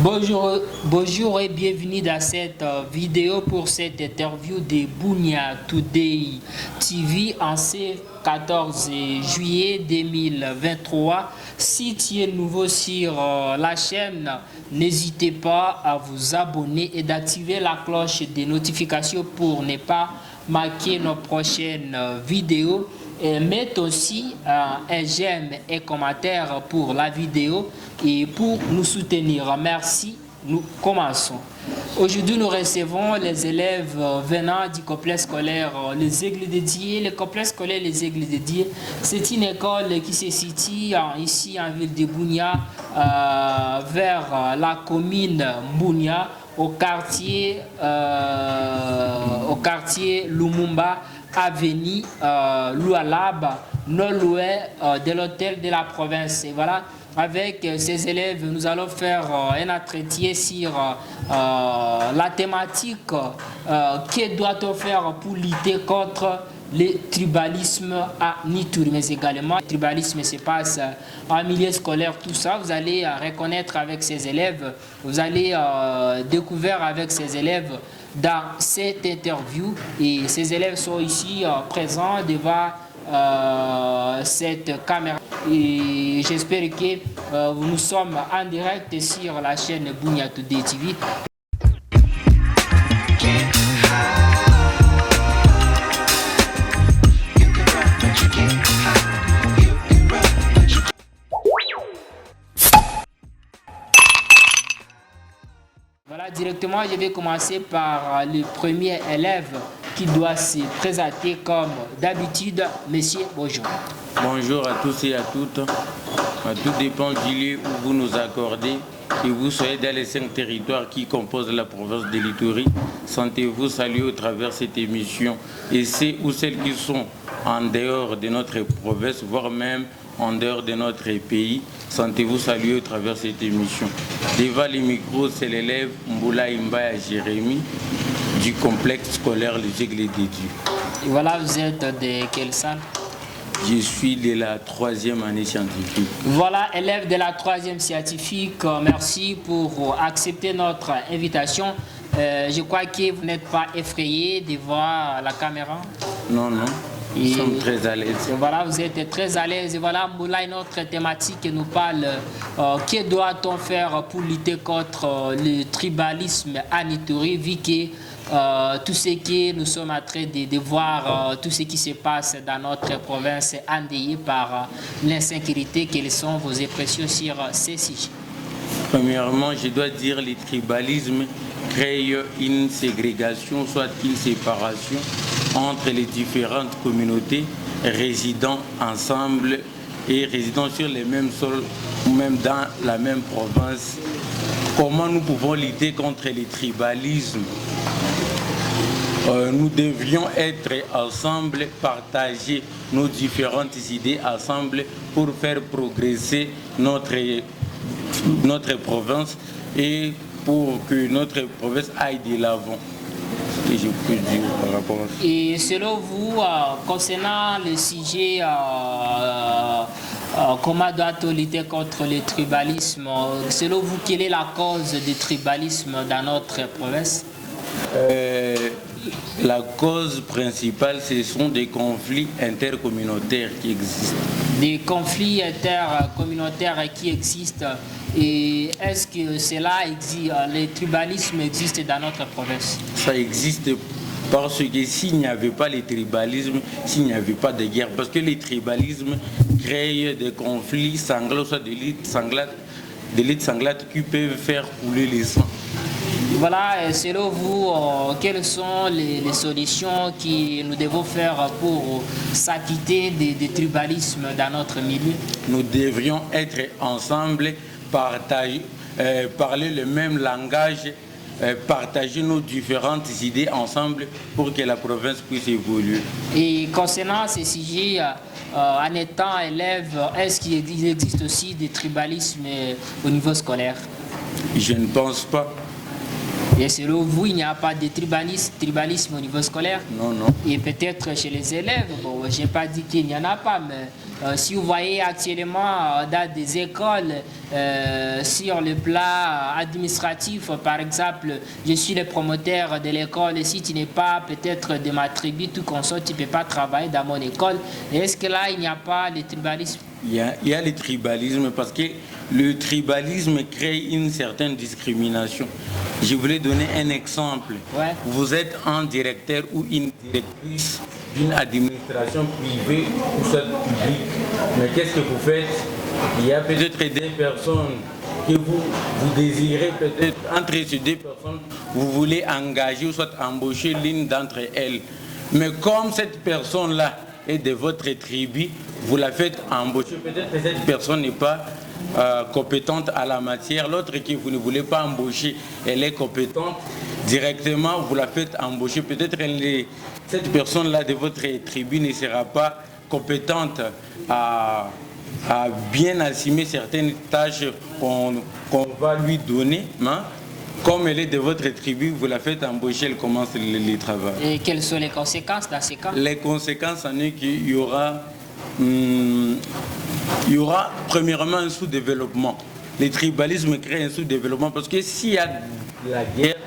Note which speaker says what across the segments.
Speaker 1: Bonjour et bienvenue dans cette vidéo pour cette interview de Bunia Today TV en ce 14 juillet 2023. Si tu es nouveau sur la chaîne, n'hésitez pas à vous abonner et d'activer la cloche des notifications pour ne pas manquer nos prochaines vidéos. Et mettez aussi un j'aime et commentaire pour la vidéo et pour nous soutenir. Merci. Nous commençons. Aujourd'hui, nous recevons les élèves venant du complexe scolaire Les Aigles de Dié. Le complexe scolaire Les Aigles de Dié, c'est une école qui se situe ici en ville de Bunia, vers la commune Bunia, au quartier Lumumba, avenue Loualab, nord-ouest de l'hôtel de la province. Et voilà, avec ces élèves, nous allons faire un entretien sur la thématique que doit-on faire pour lutter contre le tribalisme à Nitouri, mais également le tribalisme se passe en milieu scolaire, tout ça, vous allez reconnaître avec ces élèves, vous allez découvrir avec ces élèves dans cette interview, et ces élèves sont ici présents devant cette caméra, et j'espère que nous sommes en direct sur la chaîne Bunia Today TV. Voilà, directement, je vais commencer par le premier élève qui doit se présenter comme d'habitude. Monsieur, bonjour.
Speaker 2: Bonjour à tous et à toutes. Tout dépend du lieu où vous nous accordez. Que vous soyez dans les 5 territoires qui composent la province de l'Ituri, sentez-vous saluer au travers de cette émission. Et ceux ou celles qui sont en dehors de notre province, voire même en dehors de notre pays, sentez-vous saluer au travers de cette émission. Devant les micros, c'est l'élève Mboula Mbaya Jérémy du complexe scolaire Les Aigles de Dié.
Speaker 1: Et voilà, vous êtes de quelle salle?
Speaker 2: Je suis de la 3e année scientifique.
Speaker 1: Voilà, élève de la 3e scientifique, merci pour accepter notre invitation. Je crois que vous n'êtes pas effrayé de voir la caméra.
Speaker 2: Non, non. Nous sommes très à l'aise.
Speaker 1: Voilà, vous êtes très à l'aise. Et voilà, Mboula, notre thématique nous parle que doit-on faire pour lutter contre le tribalisme à Nitouri, vu que tout ce que nous sommes en train de voir, tout ce qui se passe dans notre province est endeuillé par l'insécurité. Quelles sont vos impressions sur ces sujets?
Speaker 2: Premièrement, je dois dire que le tribalisme crée une ségrégation, soit une séparation entre les différentes communautés résidant ensemble et résidant sur les mêmes sols ou même dans la même province. Comment nous pouvons lutter contre le tribalisme? Nous devrions être ensemble, partager nos différentes idées ensemble pour faire progresser notre province et pour que notre province aille de l'avant. Et je peux dire par rapport à ça.
Speaker 1: Et selon vous, concernant le sujet, comment doit-on lutter contre le tribalisme? Selon vous, quelle est la cause du tribalisme dans notre province?
Speaker 2: La cause principale, ce sont des conflits intercommunautaires qui existent.
Speaker 1: Des conflits intercommunautaires qui existent. Et est-ce que cela existe, le tribalisme existe dans notre province? Ça
Speaker 2: existe parce que s'il n'y avait pas le tribalisme, s'il n'y avait pas de guerre, parce que le tribalisme crée des conflits sanglants, soit des luttes sanglantes qui peuvent faire couler les sangs.
Speaker 1: Voilà, selon vous, quelles sont les solutions que nous devons faire pour s'acquitter du tribalisme dans notre milieu?
Speaker 2: Nous devrions être ensemble, parler le même langage, partager nos différentes idées ensemble pour que la province puisse évoluer.
Speaker 1: Et concernant ces sujets, en étant élève, est-ce qu'il existe aussi du tribalisme au niveau scolaire?
Speaker 2: Je ne pense pas.
Speaker 1: Et selon vous, il n'y a pas de tribalisme au niveau scolaire?
Speaker 2: Non, non.
Speaker 1: Et peut-être chez les élèves, bon, je n'ai pas dit qu'il n'y en a pas, mais si vous voyez actuellement dans des écoles, sur le plan administratif, par exemple, je suis le promoteur de l'école, et si tu n'es pas peut-être de ma tribu, tout comme ça, tu ne peux pas travailler dans mon école. Est-ce que là, il n'y a pas le tribalisme?
Speaker 2: Il y a le tribalisme parce que le tribalisme crée une certaine discrimination. Je voulais donner un exemple.
Speaker 1: Ouais.
Speaker 2: Vous êtes un directeur ou une directrice d'une administration privée ou soit publique. Mais qu'est-ce que vous faites? Il y a peut-être des personnes que vous désirez peut-être, entre ces deux personnes, vous voulez engager ou soit embaucher l'une d'entre elles. Mais comme cette personne-là est de votre tribu, vous la faites embaucher. Peut-être que cette personne n'est pas compétente à la matière. L'autre que vous ne voulez pas embaucher, elle est compétente. Directement, vous la faites embaucher. Peut-être que cette personne-là de votre tribu ne sera pas compétente à bien assumer certaines tâches qu'on va lui donner. Hein? Comme elle est de votre tribu, vous la faites embaucher, elle commence le travail.
Speaker 1: Et quelles sont les conséquences dans ces cas?
Speaker 2: Les conséquences en est qu'il y aura premièrement un sous-développement. Le tribalisme crée un sous-développement parce que s'il y a la guerre,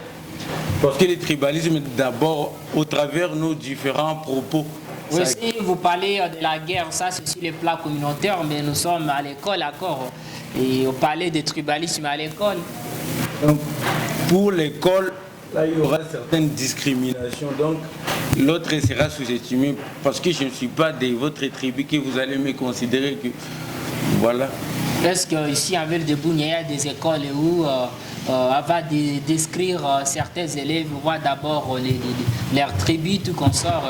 Speaker 2: parce que le tribalisme d'abord au travers nos différents propos.
Speaker 1: Oui, si vous parlez de la guerre, ça c'est sur les plans communautaires, mais nous sommes à l'école encore. Et on parlait de tribalisme à l'école.
Speaker 2: Donc, pour l'école, là, il y aura certaines discriminations. Donc, l'autre sera sous-estimé parce que je ne suis pas de votre tribu que vous allez me considérer que... Voilà.
Speaker 1: Est-ce qu'ici, en ville de Bunia, il y a des écoles où, avant de décrire certains élèves, on voit d'abord leur tribu, tout comme ça?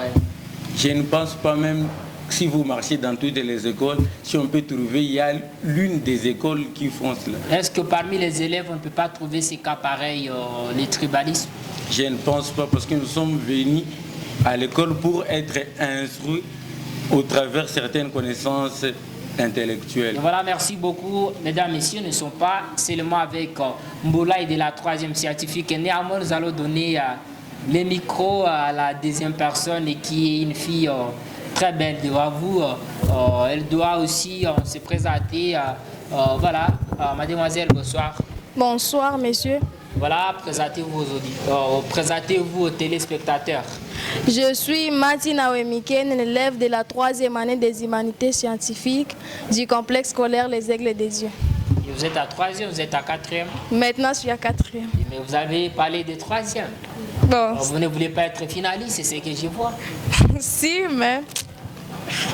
Speaker 2: Je ne pense pas même... Si vous marchez dans toutes les écoles, si on peut trouver, il y a l'une des écoles qui font cela.
Speaker 1: Est-ce que parmi les élèves, on ne peut pas trouver ces cas pareils, les tribalismes?
Speaker 2: Je ne pense pas, parce que nous sommes venus à l'école pour être instruits au travers certaines connaissances intellectuelles.
Speaker 1: Et voilà, merci beaucoup. Mesdames, Messieurs, nous ne sommes pas seulement avec Mboulaye de la 3e scientifique. Néanmoins, nous allons donner le micro à la deuxième personne qui est une fille... très belle devant vous. Elle doit aussi se présenter. Voilà, mademoiselle, bonsoir.
Speaker 3: Bonsoir, monsieur.
Speaker 1: Voilà, présentez-vous aux auditeurs, présentez-vous aux téléspectateurs.
Speaker 3: Je suis Martina Wemiken, élève de la 3e année des humanités scientifiques du complexe scolaire Les Aigles des Dieux.
Speaker 1: Et vous êtes à 3e, vous êtes à 4e?
Speaker 3: Maintenant, je suis à 4e.
Speaker 1: Mais vous avez parlé de 3e.
Speaker 3: Bon.
Speaker 1: Vous ne voulez pas être finaliste, c'est ce que je vois.
Speaker 3: Si, mais...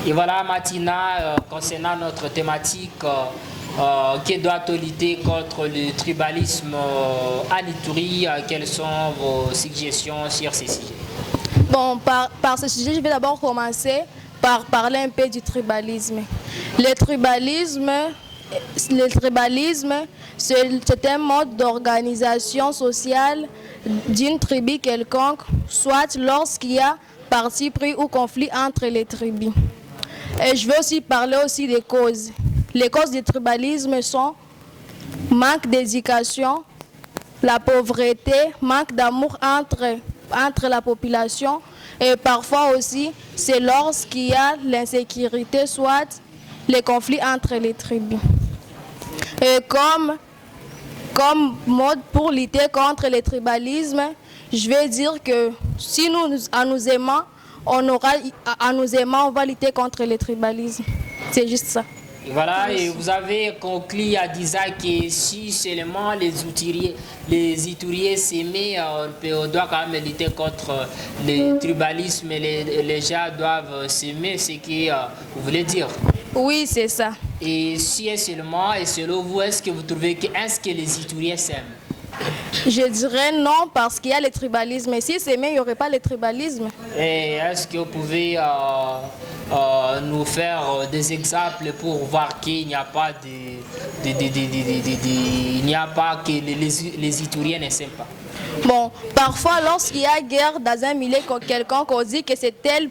Speaker 1: Et voilà, Martina, concernant notre thématique, qui doit lutter contre le tribalisme en Ituri, quelles sont vos suggestions sur ces sujets?
Speaker 3: Bon, par ce sujet, je vais d'abord commencer par parler un peu du tribalisme. Le tribalisme, c'est un mode d'organisation sociale d'une tribu quelconque, soit lorsqu'il y a parti pris ou conflit entre les tribus. Et je vais aussi parler aussi des causes. Les causes du tribalisme sont manque d'éducation, la pauvreté, manque d'amour entre la population et parfois aussi c'est lorsqu'il y a l'insécurité, soit les conflits entre les tribus. Et comme mode pour lutter contre le tribalisme, je vais dire que si en nous aimant, on va lutter contre le tribalisme. C'est juste ça.
Speaker 1: Et voilà, et vous avez conclu à dire que si seulement les Ituriens s'aimaient, on doit quand même lutter contre le tribalisme et les gens doivent s'aimer, c'est ce que vous voulez dire.
Speaker 3: Oui, c'est ça.
Speaker 1: Et si seulement, et selon vous, est-ce que vous trouvez que les Ituriens s'aiment?
Speaker 3: Je dirais non, parce qu'il y a le tribalisme. Et si s'aimaient, il n'y aurait pas le tribalisme. Et
Speaker 1: est-ce que vous pouvez nous faire des exemples pour voir qu'il n'y a pas il n'y a pas que les Ituriens ne s'aiment pas?
Speaker 3: Bon, parfois lorsqu'il y a guerre dans un milieu quelconque, on dit que c'est telle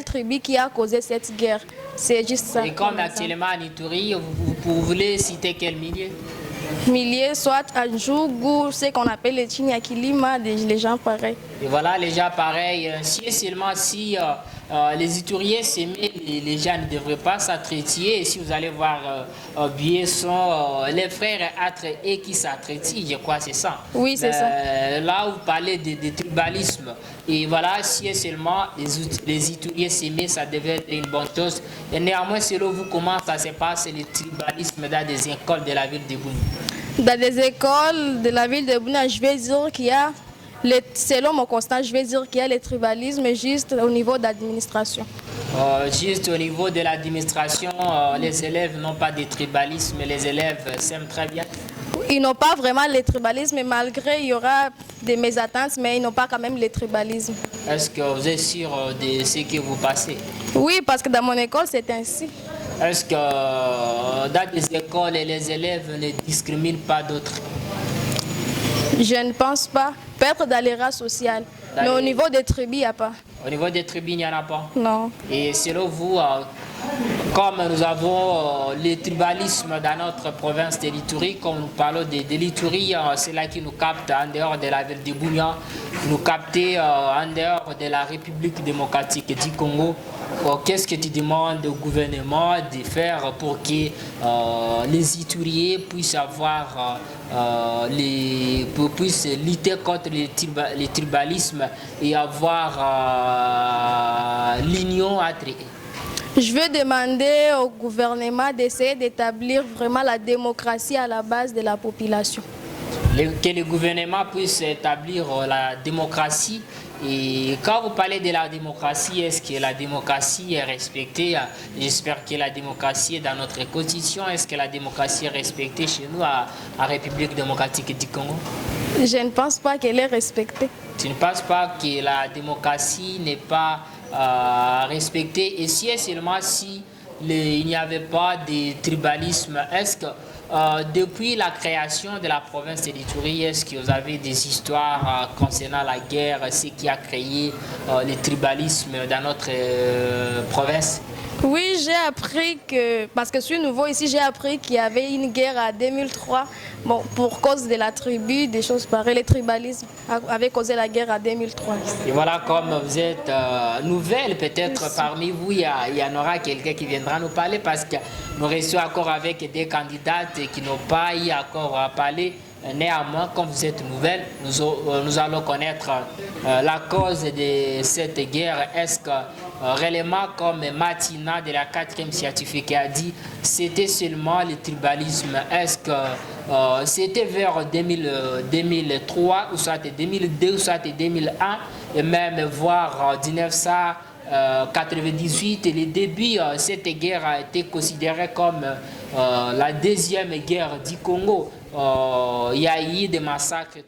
Speaker 3: tribu qui a causé cette guerre. C'est juste ça.
Speaker 1: Et comme actuellement en Ituri, vous voulez citer quel milieu?
Speaker 3: milliers, soit à Djougou, ce qu'on appelle les Chinyakilima, les gens pareils.
Speaker 1: Et voilà, les gens pareils, si et seulement si les Ituriens s'aimaient, les gens ne devraient pas s'attraiter. Et si vous allez voir Biesson, les frères Atre et qui s'attraient, je crois c'est ça.
Speaker 3: Oui, c'est ça.
Speaker 1: Là, vous parlez de tribalisme. Et voilà, si et seulement les Ituriens s'aimaient, ça devait être une bonne chose. Et néanmoins, selon vous, comment ça se passe, le tribalisme dans des écoles de la ville de Bunia?
Speaker 3: Dans des écoles de la ville de Bunia, je vais dire qu'il y a, selon mon constat, je vais dire qu'il y a le tribalisme juste au niveau de l'administration.
Speaker 1: Juste au niveau de l'administration, les élèves n'ont pas de tribalisme, les élèves s'aiment très bien.
Speaker 3: Ils n'ont pas vraiment le tribalisme, malgré il y aura des mésententes, mais ils n'ont pas quand même le tribalisme.
Speaker 1: Est-ce que vous êtes sûr de ce que vous passez?
Speaker 3: Oui, parce que dans mon école, c'est ainsi.
Speaker 1: Est-ce que dans les écoles, les élèves ne discriminent pas d'autres?
Speaker 3: Je ne pense pas. Peut-être dans les races sociales. Mais au niveau des tribus, il n'y a pas.
Speaker 1: Au niveau des tribus, il n'y en a pas?
Speaker 3: Non.
Speaker 1: Et selon vous, comme nous avons le tribalisme dans notre province de l'Ituri, comme nous parlons de l'Ituri, c'est là qui nous capte en dehors de la ville de Bunia, nous capter en dehors de la République démocratique du Congo. Qu'est-ce que tu demandes au gouvernement de faire pour que les Ituriens puissent avoir puissent lutter contre le tribalisme et avoir l'union entre eux?
Speaker 3: Je veux demander au gouvernement d'essayer d'établir vraiment la démocratie à la base de la population.
Speaker 1: Que le gouvernement puisse établir la démocratie. Et quand vous parlez de la démocratie, est-ce que la démocratie est respectée? J'espère que la démocratie est dans notre constitution. Est-ce que la démocratie est respectée chez nous à République démocratique du Congo?
Speaker 3: Je ne pense pas qu'elle est respectée.
Speaker 1: Tu ne penses pas que la démocratie n'est pas respectée? Et si et seulement si il n'y avait pas de tribalisme, est-ce que depuis la création de la province de l'Ituri, est-ce que vous avez des histoires concernant la guerre, ce qui a créé le tribalisme dans notre province?
Speaker 3: Oui, j'ai appris que, parce que je suis nouveau ici, j'ai appris qu'il y avait une guerre en 2003, bon, pour cause de la tribu, des choses pareilles. Le tribalisme avait causé la guerre en 2003.
Speaker 1: Et voilà, comme vous êtes nouvelle, peut-être parmi vous, il y en aura quelqu'un qui viendra nous parler, parce que nous restons encore avec des candidates qui n'ont pas eu encore à parler. Néanmoins, comme vous êtes nouvelle, nous allons connaître la cause de cette guerre. Est-ce que réellement, comme Martina de la 4e scientifique a dit, c'était seulement le tribalisme? Est-ce que c'était vers 2003, ou soit 2002, ou soit 2001, et même voire 1998, le début, cette guerre a été considérée comme la deuxième guerre du Congo. Il y a eu des massacres.